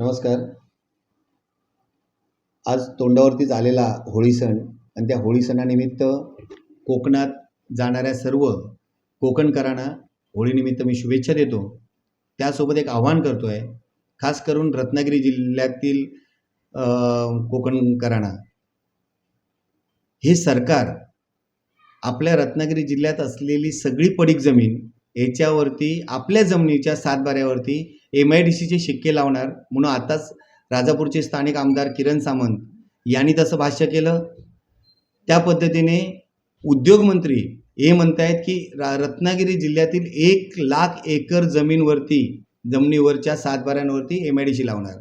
नमस्कार. आज तोंडावरतीच आलेला होळी सण आणि त्या होळी सणानिमित्त कोकणात जाणाऱ्या सर्व कोकणकरांना होळीनिमित्त मी शुभेच्छा देतो. त्यासोबत एक आव्हान करतो आहे, खास करून रत्नागिरी जिल्ह्यातील कोकणकरांना. हे सरकार आपल्या रत्नागिरी जिल्ह्यात असलेली सगळी पडीक जमीन याच्यावरती आपल्या जमिनीच्या सातबाऱ्यावरती MIDCचे शिक्के लावणार म्हणून आताच राजापूरचे स्थानिक आमदार किरण सामंत यांनी तसं भाष्य केलं. त्या पद्धतीने उद्योगमंत्री हे म्हणतायत की रत्नागिरी जिल्ह्यातील 1,00,000 एकर जमिनीवरच्या सातबाऱ्यांवरती MIDC लावणार.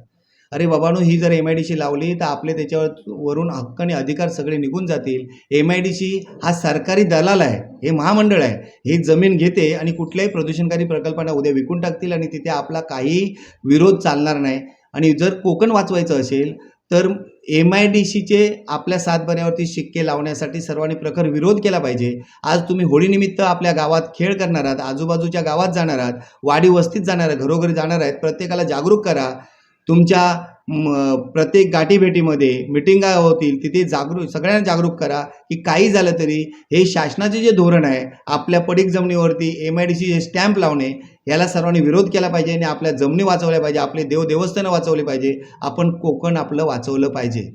अरे बाबांनो, ही जर MIDC लावली तर आपले त्याच्यावरून हक्क आणि अधिकार सगळे निघून जातील. MIDC हा सरकारी दलाल आहे, हे महामंडळ आहे. हे जमीन घेते आणि कुठल्याही प्रदूषणकारी प्रकल्पांना उद्या विकून टाकतील आणि तिथे आपला काही विरोध चालणार नाही. आणि जर कोकण वाचवायचं असेल तर MIDCचे आपल्या सातबाऱ्यावरती शिक्के लावण्यासाठी सर्वांनी प्रखर विरोध केला पाहिजे. आज तुम्ही होळीनिमित्त आपल्या गावात खेळ करणार आहात, आजूबाजूच्या गावात जाणार आहात, वाडी वस्तीत जाणार आहात, घरोघरी जाणार आहेत. प्रत्येकाला जागरूक करा. तुमच्या प्रत्येक गाठीभेटीमध्ये मिटिंगा होतील, तिथे सगळ्यांना जागरूक करा की काही झालं तरी हे शासनाचे जे धोरण आहे आपल्या पडीक जमिनीवरती MIDC स्टॅम्प लावणे, याला सर्वांनी विरोध केला पाहिजे आणि आपल्या जमिनी वाचवल्या पाहिजे, आपले देवस्थानं वाचवले पाहिजे, आपण कोकण आपलं वाचवलं पाहिजे.